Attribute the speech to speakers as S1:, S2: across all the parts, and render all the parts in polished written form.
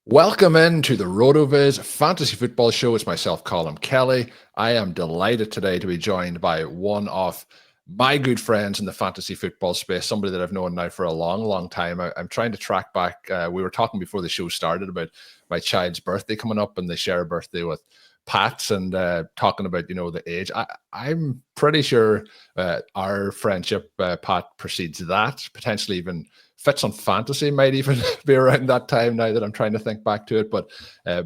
S1: Welcome into the RotoViz Fantasy Football Show. It's myself, Colm Kelly. I am delighted today to be joined by one of my good friends in the fantasy football space, somebody that I've known now for a long, long time. I'm trying to track back. We were talking before the show started about my child's birthday coming up, and they share a birthday with Pat's, and talking about, the age. I'm pretty sure our friendship, Pat, precedes that, potentially even Fits on Fantasy might even be around that time now that I'm trying to think back to it. But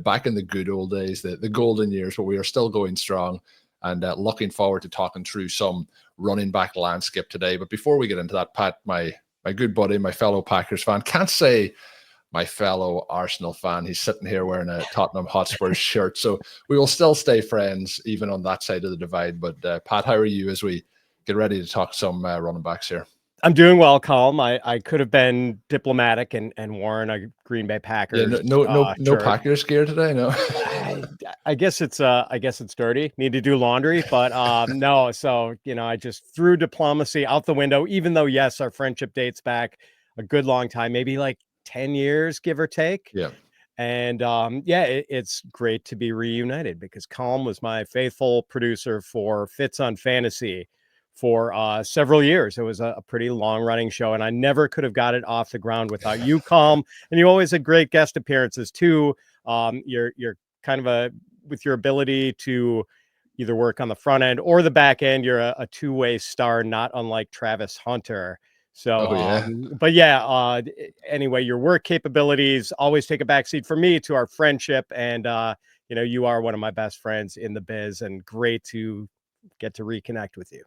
S1: back in the good old days, the golden years, where we are still going strong, and looking forward to talking through some running back landscape today. But before we get into that, Pat, my good buddy, my fellow Packers fan, can't say my fellow Arsenal fan. He's sitting here wearing a Tottenham Hotspur shirt. So we will still stay friends even on that side of the divide. But Pat, how are you as we get ready to talk some running backs here?
S2: I'm doing well, Colm. I could have been diplomatic and worn a Green Bay Packers.
S1: Yeah, no Packers gear today. No,
S2: I guess it's dirty. Need to do laundry, but no. So I just threw diplomacy out the window. Even though yes, our friendship dates back a good long time, maybe like 10 years, give or take.
S1: Yeah.
S2: And it's great to be reunited because Colm was my faithful producer for Fits on Fantasy for several years. It was a pretty long running show, and I never could have got it off the ground without you, Colm. And you always had great guest appearances too. You're kind of with your ability to either work on the front end or the back end. You're a two-way star, not unlike Travis Hunter. So, anyway, your work capabilities always take a backseat for me to our friendship. And, you are one of my best friends in the biz, and great to get to reconnect with you.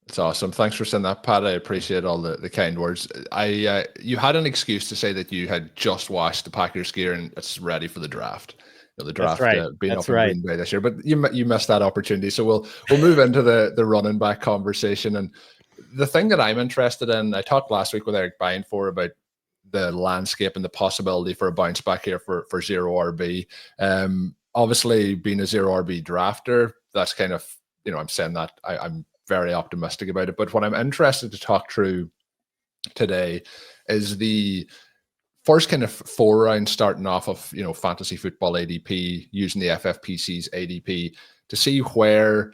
S1: It's awesome. Thanks for saying that, Pat. I appreciate all the kind words. You had an excuse to say that you had just washed the Packers gear and it's ready for the draft. The draft being up in Green Bay this year, but you missed that opportunity. So we'll move into the running back conversation. And the thing that I'm interested in, I talked last week with Eric Bindfor about the landscape and the possibility for a bounce back here for zero RB. Obviously, being a zero RB drafter, that's kind of, I'm saying that I'm very optimistic about it. But what I'm interested to talk through today is the first kind of 4 rounds starting off of, fantasy football ADP, using the FFPC's ADP to see where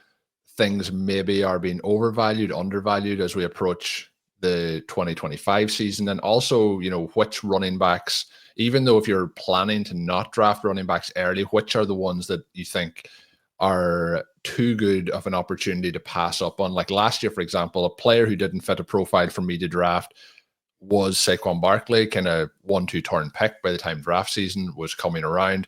S1: things maybe are being overvalued, undervalued as we approach the 2025 season. And also, which running backs, even though if you're planning to not draft running backs early, which are the ones that you think are too good of an opportunity to pass up on. Like last year, for example, a player who didn't fit a profile for me to draft was Saquon Barkley, kind of 1-2 turn pick by the time draft season was coming around.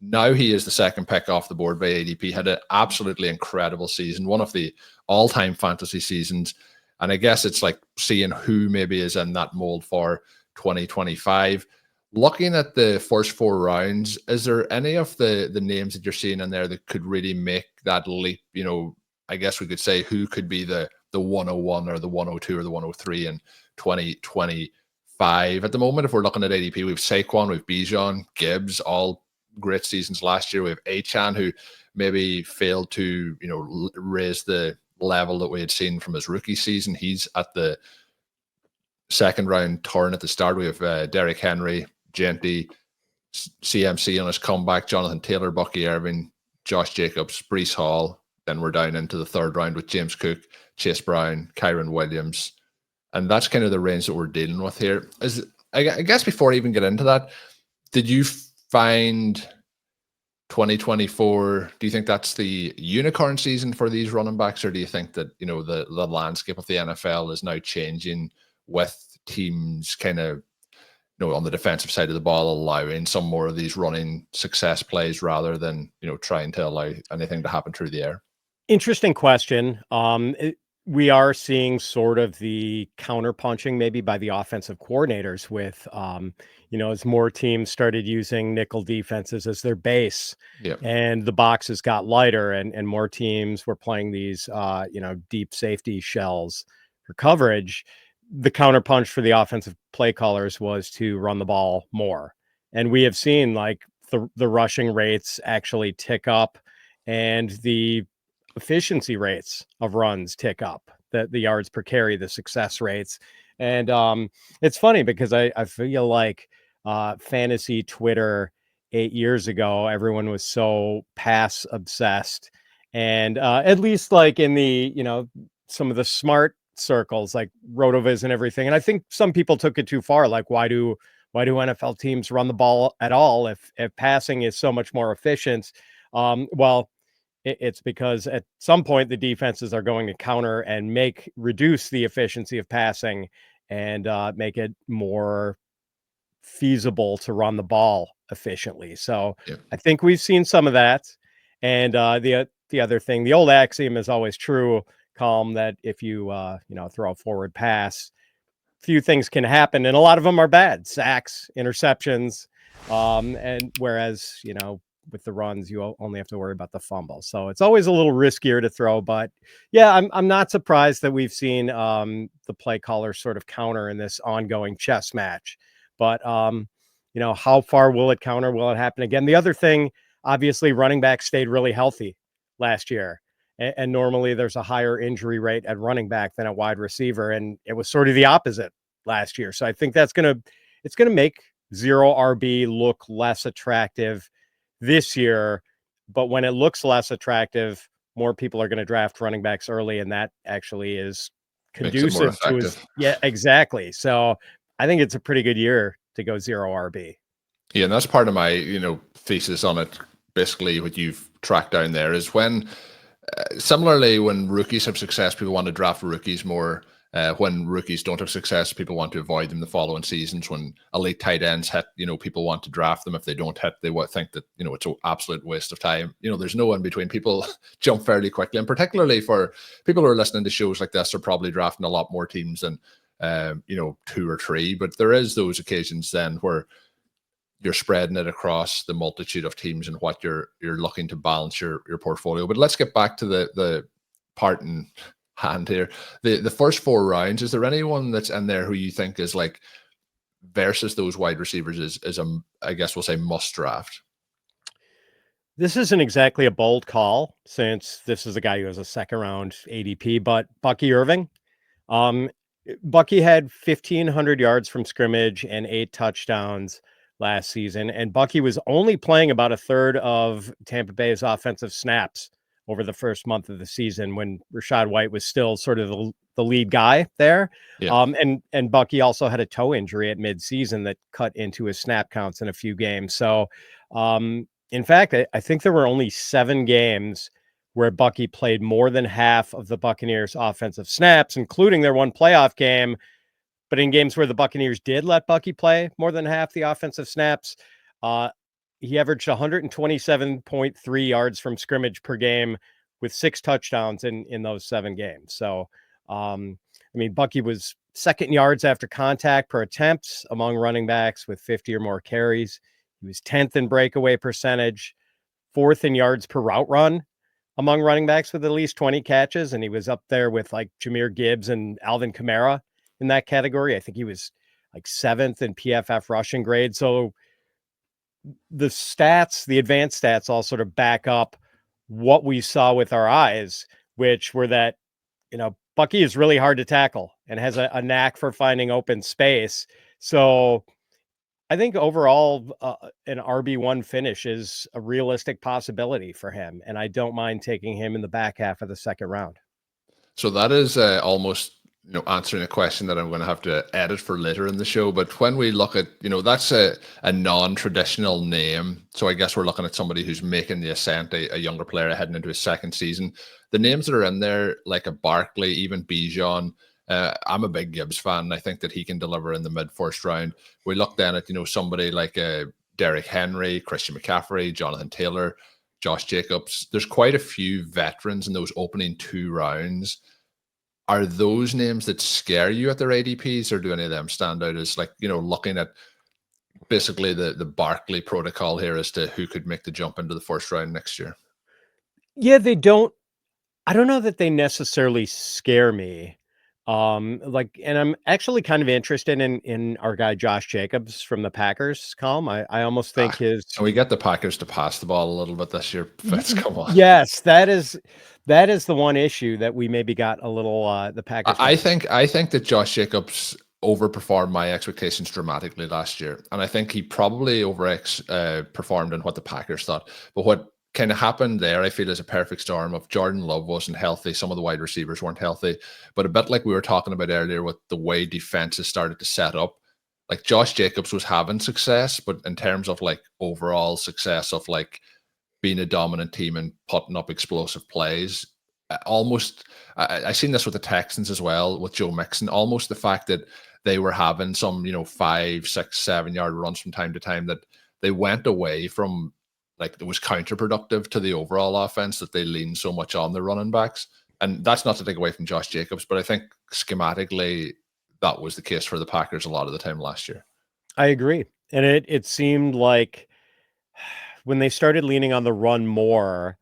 S1: Now he is the second pick off the board by ADP, had an absolutely incredible season, one of the all-time fantasy seasons. And I guess it's like seeing who maybe is in that mold for 2025. Looking at the first 4 rounds, is there any of the names that you're seeing in there that could really make that leap? I guess we could say who could be the 101 or the 102 or the 103 in 2025. At the moment, if we're looking at ADP, we have Saquon, we have Bijan, Gibbs, all great seasons last year. We have Achane, who maybe failed to, raise the level that we had seen from his rookie season. He's at the second round turn at the start. We have Derrick Henry, Genty, CMC on his comeback, Jonathan Taylor, Bucky Irving, Josh Jacobs, Breece Hall. Then we're down into the third round with James Cook, Chase Brown, Kyron Williams. And that's kind of the range that we're dealing with here. I guess before I even get into that, did you find 2024, do you think that's the unicorn season for these running backs? Or do you think that, the landscape of the NFL is now changing with teams kind of, on the defensive side of the ball, allowing some more of these running success plays rather than, trying to allow anything to happen through the air?
S2: Interesting question. We are seeing sort of the counterpunching maybe by the offensive coordinators with, as more teams started using nickel defenses as their base, and the boxes got lighter and more teams were playing these, deep safety shells for coverage. The counterpunch for the offensive play callers was to run the ball more. And we have seen like the rushing rates actually tick up and the efficiency rates of runs tick up, the yards per carry, the success rates. And it's funny because I feel like fantasy Twitter 8 years ago, everyone was so pass obsessed. And at least like in the, some of the smart circles like RotoViz and everything. And I think some people took it too far. Like, why do NFL teams run the ball at all if passing is so much more efficient? Well, it's because at some point the defenses are going to counter and reduce the efficiency of passing and make it more feasible to run the ball efficiently. So I think we've seen some of that. And the other thing, the old axiom is always true, Colm, that if you throw a forward pass, few things can happen, and a lot of them are bad: sacks, interceptions, and whereas with the runs, you only have to worry about the fumble. So it's always a little riskier to throw. But yeah, I'm not surprised that we've seen the play caller sort of counter in this ongoing chess match. But how far will it counter? Will it happen again? The other thing, obviously, running back stayed really healthy last year. And normally there's a higher injury rate at running back than at wide receiver. And it was sort of the opposite last year. So I think it's going to make zero RB look less attractive this year. But when it looks less attractive, more people are going to draft running backs early. And that actually is conducive to his. Yeah, exactly. So I think it's a pretty good year to go zero RB.
S1: Yeah. And that's part of my, thesis on it. Basically what you've tracked down there is when, similarly, when rookies have success, people want to draft rookies more. When rookies don't have success, people want to avoid them the following seasons. When elite tight ends hit, people want to draft them. If they don't hit, they think that, it's an absolute waste of time. There's no in between. People jump fairly quickly. And particularly for people who are listening to shows like this, are probably drafting a lot more teams than, 2 or 3. But there is those occasions then where you're spreading it across the multitude of teams and what you're looking to balance your portfolio. But let's get back to the part in hand here. The first 4 rounds, is there anyone that's in there who you think is like versus those wide receivers is a, I guess we'll say, must draft?
S2: This isn't exactly a bold call since this is a guy who has a second round ADP, but Bucky Irving. Bucky had 1,500 yards from scrimmage and 8 touchdowns last season, and Bucky was only playing about a third of Tampa Bay's offensive snaps over the first month of the season when Rachaad White was still sort of the lead guy there. Yeah. And Bucky also had a toe injury at midseason that cut into his snap counts in a few games. So in fact, I think there were only 7 games where Bucky played more than half of the Buccaneers offensive snaps, including their one playoff game. But in games where the Buccaneers did let Bucky play more than half the offensive snaps, he averaged 127.3 yards from scrimmage per game with 6 touchdowns in those 7 games. So, Bucky was second yards after contact per attempts among running backs with 50 or more carries. He was 10th in breakaway percentage, 4th in yards per route run among running backs with at least 20 catches. And he was up there with like Jahmyr Gibbs and Alvin Kamara in that category. I think he was like 7th in PFF rushing grade. So the stats, the advanced stats, all sort of back up what we saw with our eyes, which were that, Bucky is really hard to tackle and has a knack for finding open space. So I think overall an RB1 finish is a realistic possibility for him. And I don't mind taking him in the back half of the second round.
S1: So that is almost answering a question that I'm going to have to edit for later in the show. But when we look at, that's a non-traditional name. So I guess we're looking at somebody who's making the ascent, a younger player heading into his second season. The names that are in there, like a Barkley, even Bijan, I'm a big Gibbs fan. And I think that he can deliver in the mid-first round. We look then at, somebody like Derrick Henry, Christian McCaffrey, Jonathan Taylor, Josh Jacobs. There's quite a few veterans in those opening 2 rounds. Are those names that scare you at their ADPs, or do any of them stand out as like, looking at basically the Barkley protocol here as to who could make the jump into the first round next year?
S2: Yeah, I don't know that they necessarily scare me. And I'm actually kind of interested in our guy, Josh Jacobs from the Packers, Colm. I almost think
S1: can we get the Packers to pass the ball a little bit this year? Fitz, come on.
S2: Yes, that is the one issue that we maybe got a little, the Packers.
S1: I think that Josh Jacobs overperformed my expectations dramatically last year. And I think he probably performed in what the Packers thought. But what kind of happened there, I feel, is a perfect storm of Jordan Love wasn't healthy. Some of the wide receivers weren't healthy. But a bit like we were talking about earlier with the way defenses started to set up, like Josh Jacobs was having success, but in terms of like overall success of like being a dominant team and putting up explosive plays, I seen this with the Texans as well with Joe Mixon, almost the fact that they were having some, 5, 6, 7 yard runs from time to time, that they went away from, like, it was counterproductive to the overall offense that they leaned so much on the running backs. And that's not to take away from Josh Jacobs, but I think schematically that was the case for the Packers a lot of the time last year.
S2: I agree. And it seemed like when they started leaning on the run more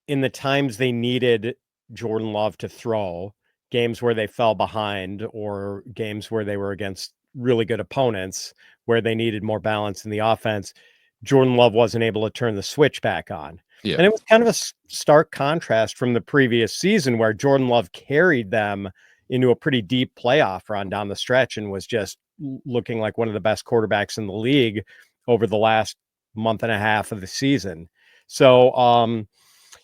S2: in the times they needed Jordan Love to throw, games where they fell behind or games where they were against really good opponents, where they needed more balance in the offense, Jordan Love wasn't able to turn the switch back on. Yeah. And it was kind of a stark contrast from the previous season where Jordan Love carried them into a pretty deep playoff run down the stretch and was just looking like one of the best quarterbacks in the league over the last month and a half of the season. So,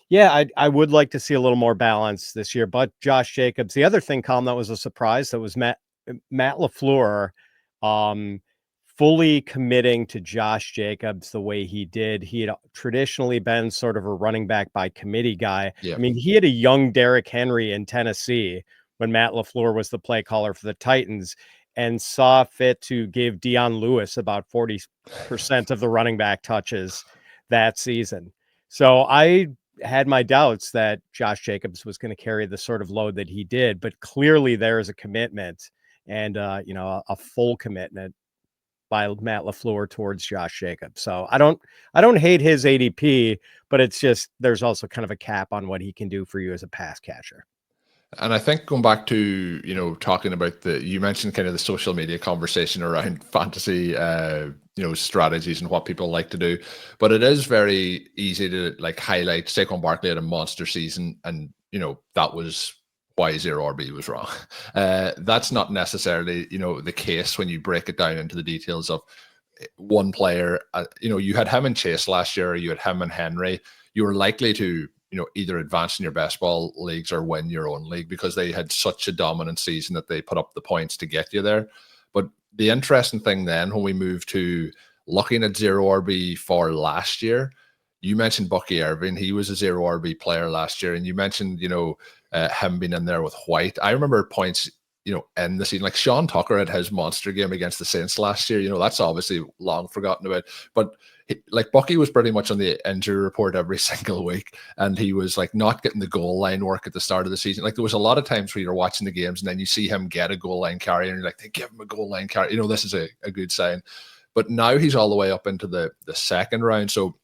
S2: yeah, I would like to see a little more balance this year. But Josh Jacobs, the other thing, Colm, that was a surprise, that was Matt LaFleur fully committing to Josh Jacobs the way he did. He had traditionally been sort of a running back by committee guy. Yeah. I mean, he had a young Derrick Henry in Tennessee when Matt LaFleur was the play caller for the Titans, and saw fit to give Dion Lewis about 40% of the running back touches that season. So I had my doubts that Josh Jacobs was going to carry the sort of load that he did, but clearly there is a commitment and, a full commitment by Matt LaFleur towards Josh Jacobs. So I don't hate his ADP, but it's just, there's also kind of a cap on what he can do for you as a pass catcher.
S1: And I think going back to, talking about you mentioned kind of the social media conversation around fantasy, strategies and what people like to do, but it is very easy to like highlight Saquon Barkley had a monster season, and that was why 0RB was wrong. That's not necessarily the case when you break it down into the details of one player. You had him and Chase last year, or you had him and Henry. You were likely to either advance in your best ball leagues or win your own league because they had such a dominant season that they put up the points to get you there. But the interesting thing then, when we move to looking at 0RB for last year, you mentioned Bucky Irving. He was a 0RB player last year. And you mentioned, him being in there with White. I remember points, in the season, like Sean Tucker had his monster game against the Saints last year. That's obviously long forgotten about. But like Bucky was pretty much on the injury report every single week, and he was like not getting the goal line work at the start of the season. Like there was a lot of times where you're watching the games and then you see him get a goal line carry and you're like, they give him a goal line carry. This is a good sign. But now he's all the way up into the second round. So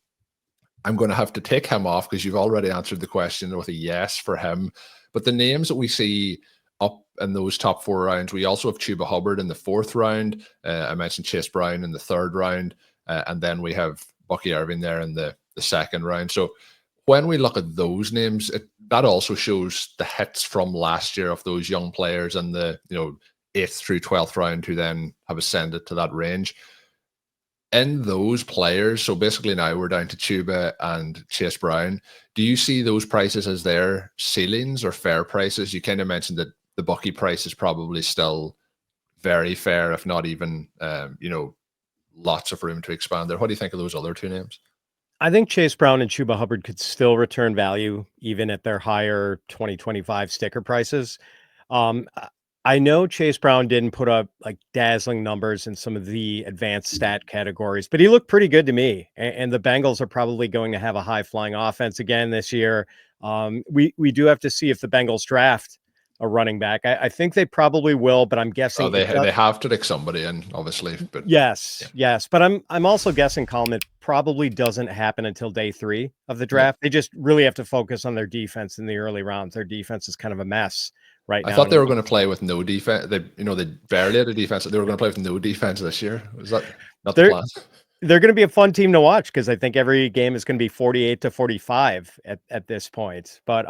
S1: I'm going to have to take him off because you've already answered the question with a yes for him. But the names that we see up in those top 4 rounds, we also have Chubba Hubbard in the 4th round. I mentioned Chase Brown in the 3rd round. And then we have Bucky Irving there in the 2nd round. So when we look at those names, that also shows the hits from last year of those young players in the 8th through 12th round who then have ascended to that range. In those players, so basically now we're down to Chubba and Chase Brown. Do you see those prices as their ceilings or fair prices? You kind of mentioned that the Bucky price is probably still very fair, if not even, lots of room to expand there. What do you think of those other 2 names?
S2: I think Chase Brown and Chubba Hubbard could still return value even at their higher 2025 sticker prices. I know Chase Brown didn't put up like dazzling numbers in some of the advanced stat categories, but he looked pretty good to me. And the Bengals are probably going to have a high flying offense again this year. We do have to see if the Bengals draft a running back. I think they probably will, but I'm guessing
S1: they have to take somebody in, obviously. But
S2: yes. But I'm also guessing, Colm, it probably doesn't happen until day 3 of the draft. They just really have to focus on their defense in the early rounds. Their defense is kind of a mess right now.
S1: I thought they were going to play with no defense. They barely had a defense. They were going to play with no defense this year. Was that not the plan?
S2: they're going to be a fun team to watch because I think every game is going to be 48-45 at this point. But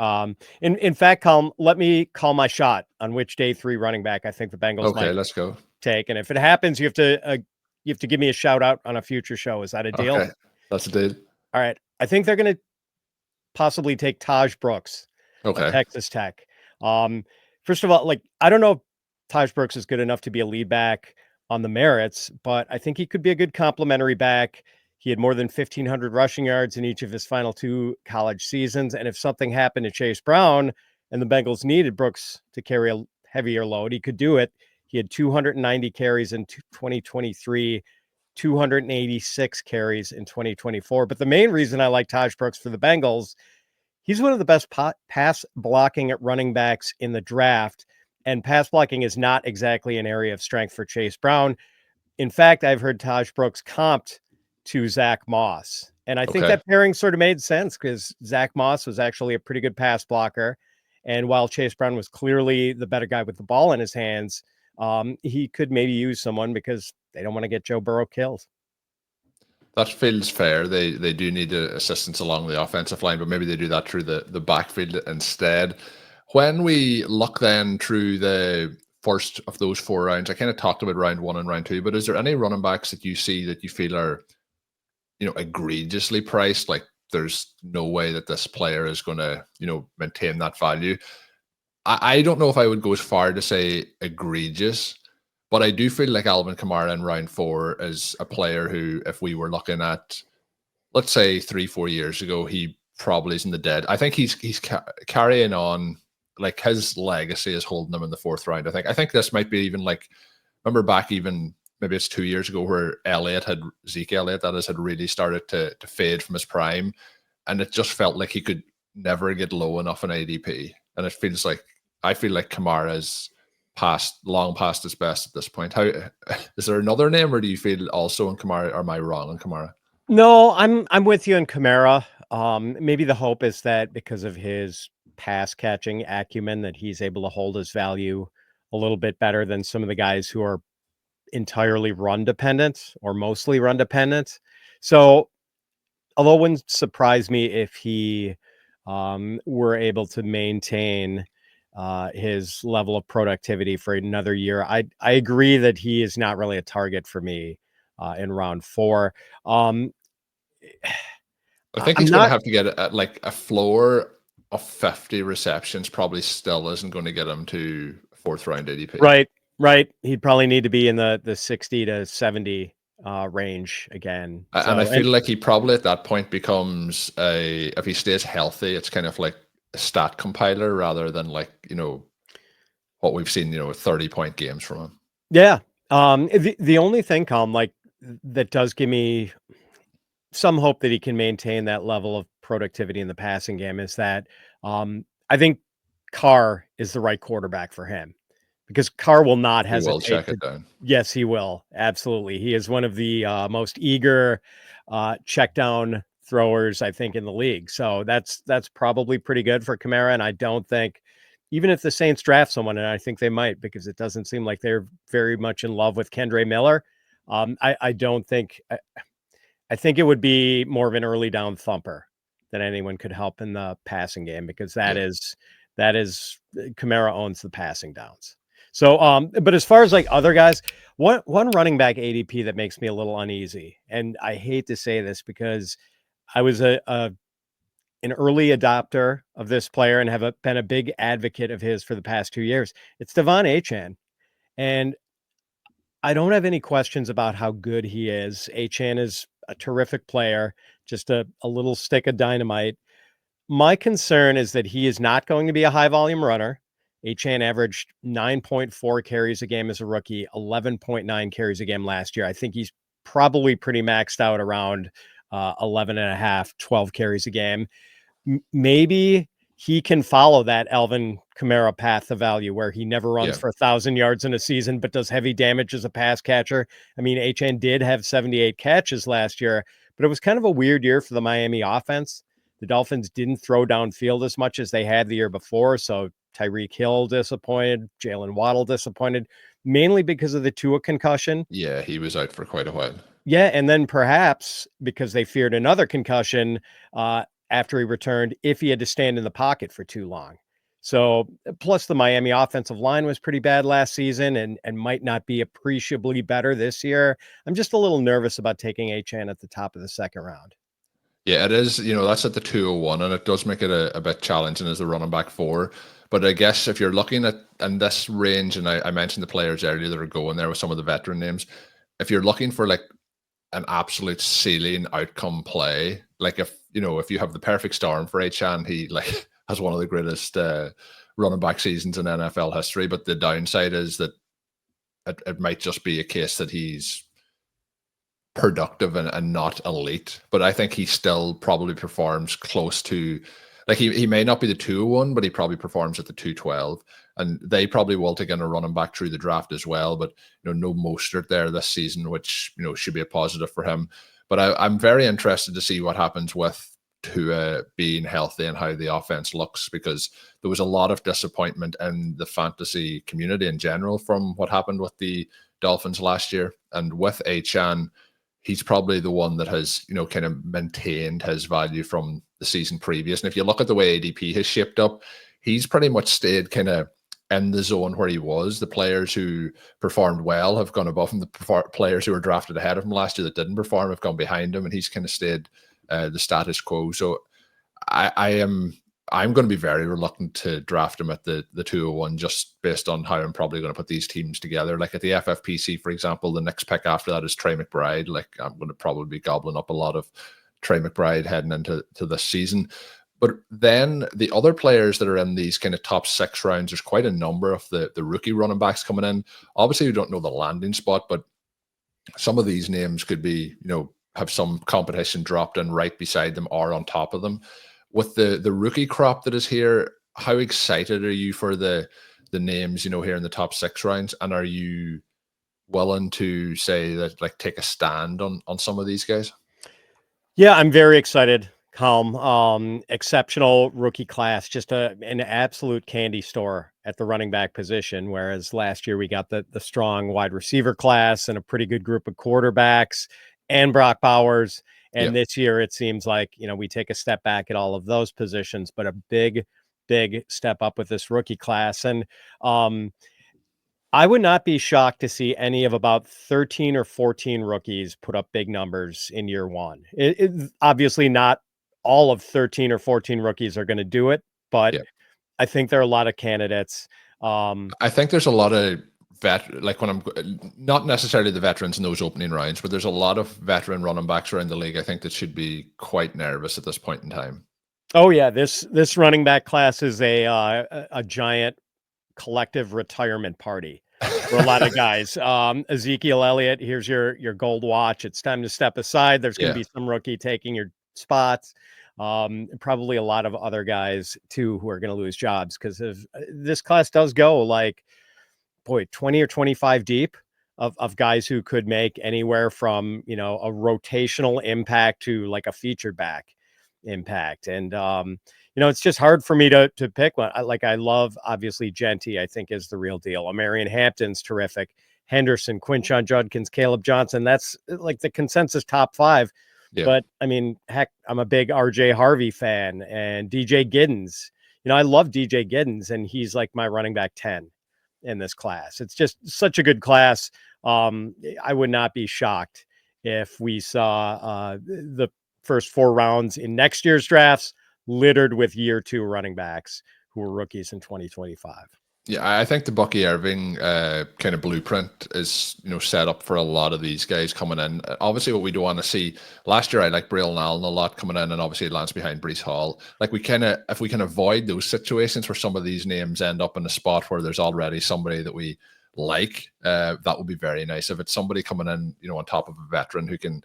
S2: in fact, Colm, let me call my shot on which day 3 running back I think the Bengals might
S1: let's go.
S2: take. And if it happens, you have to give me a shout out on a future show. Is that a deal?
S1: Okay, that's a deal.
S2: All right. I think they're going to possibly take Tahj Brooks of Texas Tech. First of all, like, I don't know if Tahj Brooks is good enough to be a lead back on the merits, but I think he could be a good complementary back. He had more than 1,500 rushing yards in each of his final 2 college seasons. And if something happened to Chase Brown and the Bengals needed Brooks to carry a heavier load, he could do it. He had 290 carries in 2023, 286 carries in 2024. But the main reason I like Tahj Brooks for the Bengals, he's one of the best pass blocking at running backs in the draft. And pass blocking is not exactly an area of strength for Chase Brown. In fact, I've heard Tahj Brooks comped to Zach Moss. And I think that pairing sort of made sense because Zach Moss was actually a pretty good pass blocker. And while Chase Brown was clearly the better guy with the ball in his hands, he could maybe use someone because they don't want to get Joe Burrow killed.
S1: That feels fair. They do need assistance along the offensive line, but maybe they do that through the backfield instead. When we look then through the first of those 4 rounds, I kind of talked about round 1 and round 2, but is there any running backs that you see that you feel are, egregiously priced? Like there's no way that this player is going to, maintain that value. I don't know if I would go as far to say egregious, but I do feel like Alvin Kamara in round 4 is a player who, if we were looking at, let's say 3-4 years ago, he probably isn't the dead. I think he's carrying on. Like his legacy is holding them in the 4th round. I think this might be even like, remember back even maybe it's 2 years ago where Zeke Elliott, that is, had really started to fade from his prime. And it just felt like he could never get low enough in ADP. And I feel like Kamara is long past his best at this point. How is there another name, or do you feel also in Kamara, or am I wrong on Kamara?
S2: No, I'm with you on Kamara. Maybe the hope is that because of his pass catching acumen that he's able to hold his value a little bit better than some of the guys who are entirely run dependent or mostly run dependent. So although it wouldn't surprise me if he were able to maintain his level of productivity for another year, I agree that he is not really a target for me in round 4.
S1: I think he's going to have to get a floor of 50 receptions. Probably still isn't going to get him to 4th round ADP.
S2: Right. He'd probably need to be in the 60 to 70 range again.
S1: And I feel like he probably at that point becomes if he stays healthy, it's kind of like a stat compiler rather than like, what we've seen, 30-point games from him.
S2: Yeah. The only thing, Colm, like that does give me some hope that he can maintain that level of productivity in the passing game is that I think Carr is the right quarterback for him, because Carr will not hesitate.
S1: He will check it down.
S2: Yes, he will. Absolutely. He is one of the most eager check down throwers, I think, in the league. So that's probably pretty good for Kamara. And I don't think, even if the Saints draft someone, and I think they might, because it doesn't seem like they're very much in love with Kendre Miller. I don't think, I think it would be more of an early down thumper than anyone could help in the passing game, because that is Kamara owns the passing downs. So, but as far as like other guys, one running back ADP that makes me a little uneasy, and I hate to say this because I was an early adopter of this player and have been a big advocate of his for the past 2 years. It's Devon Achane. And I don't have any questions about how good he is. Achane is a terrific player, just a little stick of dynamite. My concern is that he is not going to be a high volume runner. Achane averaged 9.4 carries a game as a rookie, 11.9 carries a game last year. I think he's probably pretty maxed out around 11 and a half, 12 carries a game. Maybe he can follow that Alvin Kamara path of value where he never runs for 1,000 yards in a season, but does heavy damage as a pass catcher. I mean, Achane did have 78 catches last year, but it was kind of a weird year for the Miami offense. The Dolphins didn't throw downfield as much as they had the year before. So Tyreek Hill disappointed, Jalen Waddle disappointed, mainly because of the Tua concussion.
S1: Yeah, he was out for quite a while.
S2: Yeah, and then perhaps because they feared another concussion after he returned, if he had to stand in the pocket for too long. So plus the Miami offensive line was pretty bad last season and might not be appreciably better this year. I'm just a little nervous about taking Achane at the top of the second round.
S1: Yeah, it is. That's at the 201, and it does make it a bit challenging as the running back 4. But I guess if you're looking at in this range, and I mentioned the players earlier that are going there with some of the veteran names, if you're looking for like an absolute ceiling outcome play, like if you have the perfect storm for Achane, he like has one of the greatest running back seasons in NFL history. But the downside is that it might just be a case that he's productive and not elite, but I think he still probably performs close to, like he may not be the 201, but he probably performs at the 212, and they probably will take in a running back through the draft as well. But no Mostert there this season, which should be a positive for him. But I'm very interested to see what happens with Tua being healthy and how the offense looks, because there was a lot of disappointment in the fantasy community in general from what happened with the Dolphins last year, and with Achane, he's probably the one that has, kind of maintained his value from the season previous. And if you look at the way ADP has shaped up, he's pretty much stayed kind of in the zone where he was. The players who performed well have gone above him. The players who were drafted ahead of him last year that didn't perform have gone behind him, and he's kind of stayed the status quo. So I'm going to be very reluctant to draft him at the 201, just based on how I'm probably going to put these teams together. Like at the FFPC, for example, the next pick after that is Trey McBride. Like I'm going to probably be gobbling up a lot of Trey McBride heading into this season. But then the other players that are in these kind of top 6 rounds, there's quite a number of the rookie running backs coming in. Obviously, we don't know the landing spot, but some of these names could be, have some competition dropped in right beside them or on top of them. With the rookie crop that is here, how excited are you for the names, here in the top 6 rounds? And are you willing to say that, like, take a stand on some of these guys?
S2: Yeah, I'm very excited, Colm. Exceptional rookie class, just an absolute candy store at the running back position. Whereas last year we got the strong wide receiver class and a pretty good group of quarterbacks and Brock Bowers. And this year, it seems like, we take a step back at all of those positions, but a big, big step up with this rookie class. And I would not be shocked to see any of about 13 or 14 rookies put up big numbers in year one. Obviously, not all of 13 or 14 rookies are going to do it, but I think there are a lot of candidates.
S1: I think there's a lot of like when I'm not necessarily the veterans in those opening rounds, but there's a lot of veteran running backs around the league, I think, that should be quite nervous at this point in time.
S2: Oh yeah, this running back class is a giant collective retirement party for a lot of guys. Ezekiel Elliott, here's your gold watch. It's time to step aside. There's going to be some rookie taking your spots. Probably a lot of other guys too who are going to lose jobs because of this class does go like 20 or 25 deep of guys who could make anywhere from, a rotational impact to like a featured back impact. And, it's just hard for me to pick one. I love, obviously, Genty, I think, is the real deal. Amarian Hampton's terrific. Henderson, Quinshon Judkins, Caleb Johnson. That's like the consensus top 5. Yeah. But I mean, heck, I'm a big RJ Harvey fan and DJ Giddens. I love DJ Giddens, and he's like my running back 10 in this class. It's just such a good class. I would not be shocked if we saw the first 4 rounds in next year's drafts littered with year 2 running backs who were rookies in 2025.
S1: Yeah, I think the Bucky Irving kind of blueprint is, set up for a lot of these guys coming in. Obviously, what we don't want to see, last year I like Braylon Allen a lot coming in, and obviously Lance behind Breece Hall. Like if we can avoid those situations where some of these names end up in a spot where there's already somebody that we like, that would be very nice. If it's somebody coming in, on top of a veteran who can,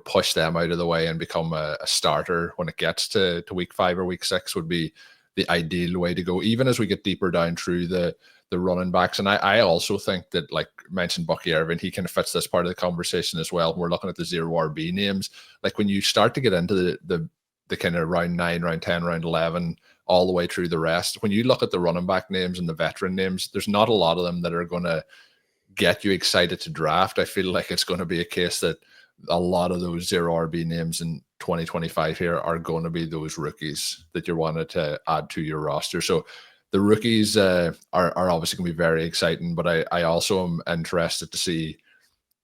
S1: push them out of the way and become a starter when it gets to week 5 or week 6 would be the ideal way to go, even as we get deeper down through the running backs. And I also think that, like mentioned Bucky Irving, he kind of fits this part of the conversation as well. We're looking at the 0 RB names. Like when you start to get into the kind of round 9, round 10, round 11, all the way through the rest, when you look at the running back names and the veteran names, there's not a lot of them that are going to get you excited to draft. I feel like it's going to be a case that a lot of those 0 RB names in 2025 here are going to be those rookies that you wanted to add to your roster. So the rookies are obviously going to be very exciting, but I also am interested to see,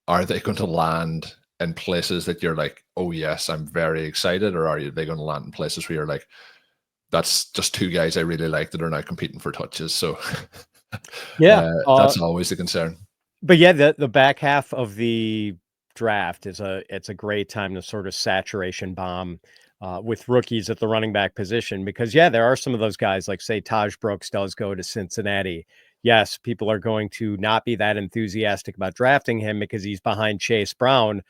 S1: are they going to land in places that you're like, oh yes, I'm very excited, or are they going to land in places where you're like, that's just two guys I really like that are now competing for touches? So
S2: yeah,
S1: that's always the concern.
S2: But yeah, the back half of the draft it's a great time to sort of saturation bomb with rookies at the running back position, because yeah, there are some of those guys, like say Tahj Brooks does go to Cincinnati. Yes, people are going to not be that enthusiastic about drafting him because he's behind Chase Brown.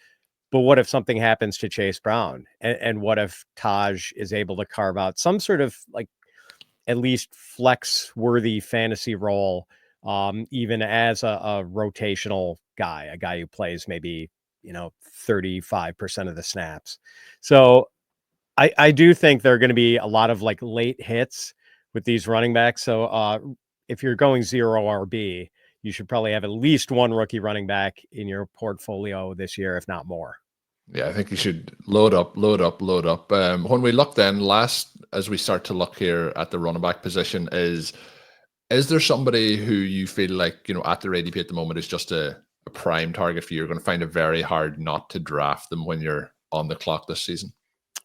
S2: But what if something happens to Chase Brown? And what if Tahj is able to carve out some sort of like at least flex worthy fantasy role, even as a rotational guy, a guy who plays maybe, 35% of the snaps. So I do think there are going to be a lot of like late hits with these running backs. So if you're going 0 RB, you should probably have at least one rookie running back in your portfolio this year, if not more.
S1: Yeah, I think you should load up. When we look then, as we start to look here at the running back position, is there somebody who you feel like, at their ADP at the moment is just a prime target for you? You're going to find it very hard not to draft them when you're on the clock this season.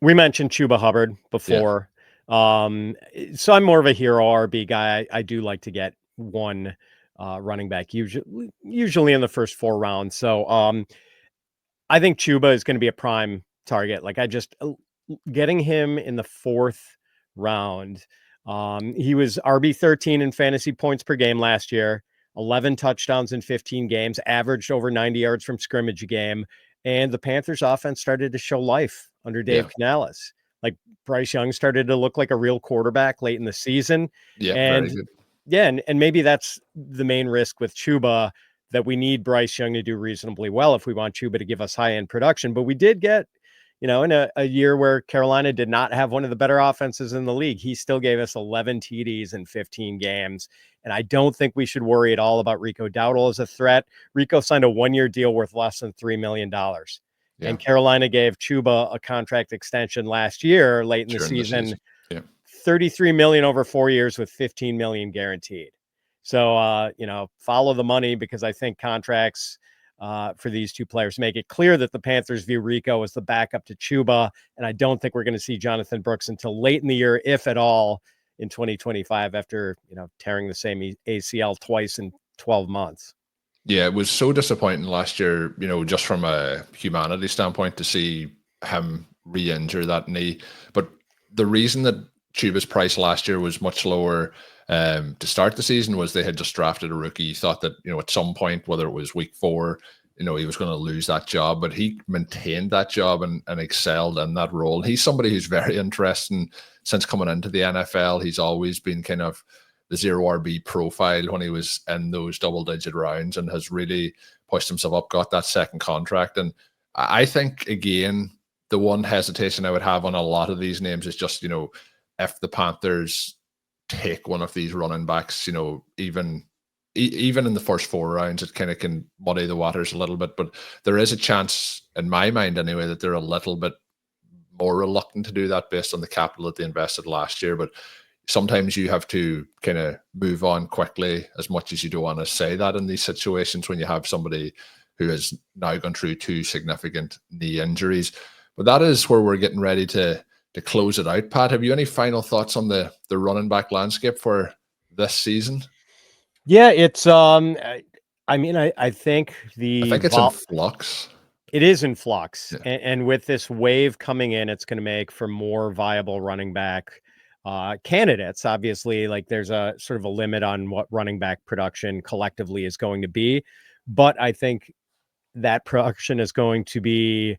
S2: We mentioned Chubba Hubbard before. Yeah. So I'm more of a hero RB guy. I do like to get one running back, usually in the first 4 rounds. So I think Chubba is going to be a prime target. Like getting him in the 4th round. He was RB13 in fantasy points per game last year, 11 touchdowns in 15 games, averaged over 90 yards from scrimmage a game. And the Panthers offense started to show life under Dave Canales. Like Bryce Young started to look like a real quarterback late in the season.
S1: Yeah,
S2: and
S1: very good.
S2: Yeah, and maybe that's the main risk with Chubba, that we need Bryce Young to do reasonably well if we want Chubba to give us high-end production. But we did get, in a year where Carolina did not have one of the better offenses in the league, he still gave us 11 TDs in 15 games. And I don't think we should worry at all about Rico Dowdle as a threat. Rico signed a 1-year deal worth less than $3 million. Yeah. And Carolina gave Chubba a contract extension last year, late in the season. Yeah. $33 million over 4 years with $15 million guaranteed. So, follow the money, because I think contracts for these two players make it clear that the Panthers view Rico as the backup to Chubba. And I don't think we're going to see Jonathan Brooks until late in the year, if at all, in 2025, after, tearing the same ACL twice in 12 months.
S1: Yeah, it was so disappointing last year, just from a humanity standpoint, to see him re-injure that knee. But the reason that Chubba's price last year was much lower to start the season was they had just drafted a rookie. You thought that, at some point, whether it was week 4, he was going to lose that job, but he maintained that job and excelled in that role. He's somebody who's very interesting since coming into the NFL. He's always been kind of the 0 RB profile when he was in those double-digit rounds, and has really pushed himself up, got that second contract. And I think, again, the one hesitation I would have on a lot of these names is just, if the Panthers take one of these running backs, even in the first 4 rounds, it kind of can muddy the waters a little bit. But there is a chance, in my mind anyway, that they're a little bit more reluctant to do that based on the capital that they invested last year. But sometimes you have to kind of move on quickly, as much as you don't want to say that in these situations when you have somebody who has now gone through 2 significant knee injuries. But that is where we're getting ready to close it out. Pat, have you any final thoughts on the running back landscape for this season?
S2: Yeah, it's I think
S1: it's in flux.
S2: It is in flux. Yeah. And with this wave coming in, it's going to make for more viable running back candidates. Obviously, like there's a sort of a limit on what running back production collectively is going to be, but I think that production is going to be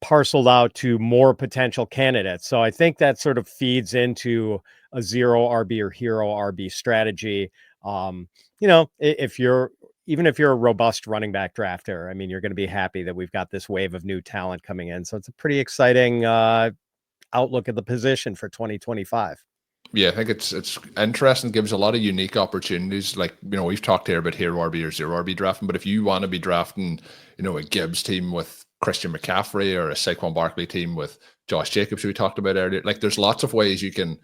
S2: parceled out to more potential candidates. So I think that sort of feeds into a 0 RB or hero RB strategy. If you're a robust running back drafter, I mean, you're going to be happy that we've got this wave of new talent coming in. So it's a pretty exciting outlook at the position for 2025.
S1: Yeah, I think it's interesting. Gives a lot of unique opportunities. Like, we've talked here about hero RB or 0 RB drafting, but if you want to be drafting, a Gibbs team with Christian McCaffrey or a Saquon Barkley team with Josh Jacobs, who we talked about earlier. Like, there's lots of ways you can,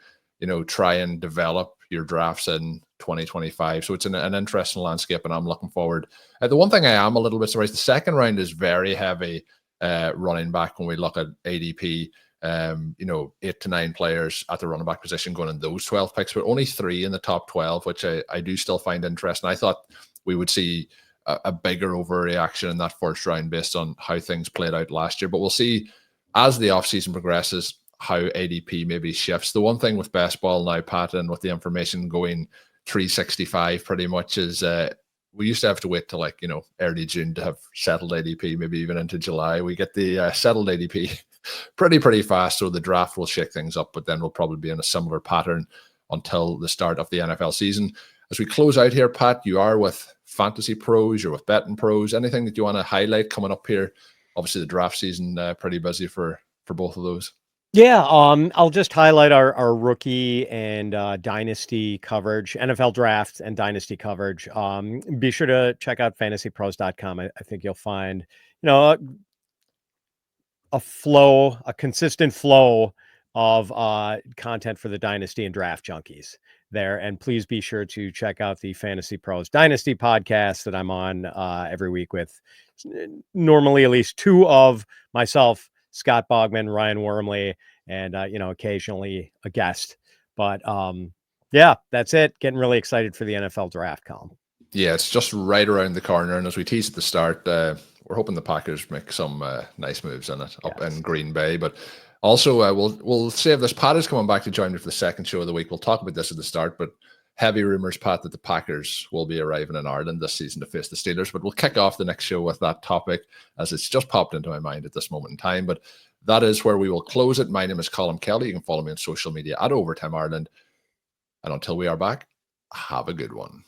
S1: try and develop your drafts in 2025. So it's an interesting landscape, and I'm looking forward. The one thing I am a little bit surprised, the second round is very heavy running back when we look at ADP. 8 to 9 players at the running back position going in those 12 picks, but only 3 in the top 12, which I do still find interesting. I thought we would see a bigger overreaction in that first round based on how things played out last year. But we'll see as the offseason progresses how ADP maybe shifts. The one thing with best ball now, Pat, and with the information going 365 pretty much is we used to have to wait till early June to have settled ADP, maybe even into July. We get the settled ADP pretty fast, so the draft will shake things up, but then we'll probably be in a similar pattern until the start of the NFL season. As we close out here, Pat, you are with Fantasy Pros, you're with Betting Pros. Anything that you want to highlight coming up here? Obviously, the draft season pretty busy for both of those.
S2: Yeah, I'll just highlight our rookie and dynasty coverage, NFL draft and dynasty coverage. Be sure to check out fantasypros.com. I think you'll find, a consistent flow of content for the dynasty and draft junkies there. And please be sure to check out the Fantasy Pros Dynasty podcast that I'm on every week with normally at least 2 of myself, Scott Bogman, Ryan Wormley, and occasionally a guest. But yeah, that's it. Getting really excited for the NFL draft, Colm.
S1: Yeah, it's just right around the corner, and as we teased at the start, we're hoping the Packers make some nice moves in it up in Green Bay. But also, we'll save this. Pat is coming back to join me for the second show of the week. We'll talk about this at the start, but heavy rumors, Pat, that the Packers will be arriving in Ireland this season to face the Steelers. But we'll kick off the next show with that topic, as it's just popped into my mind at this moment in time. But that is where we will close it. My name is Colm Kelly. You can follow me on social media at Overtime Ireland. And until we are back, have a good one.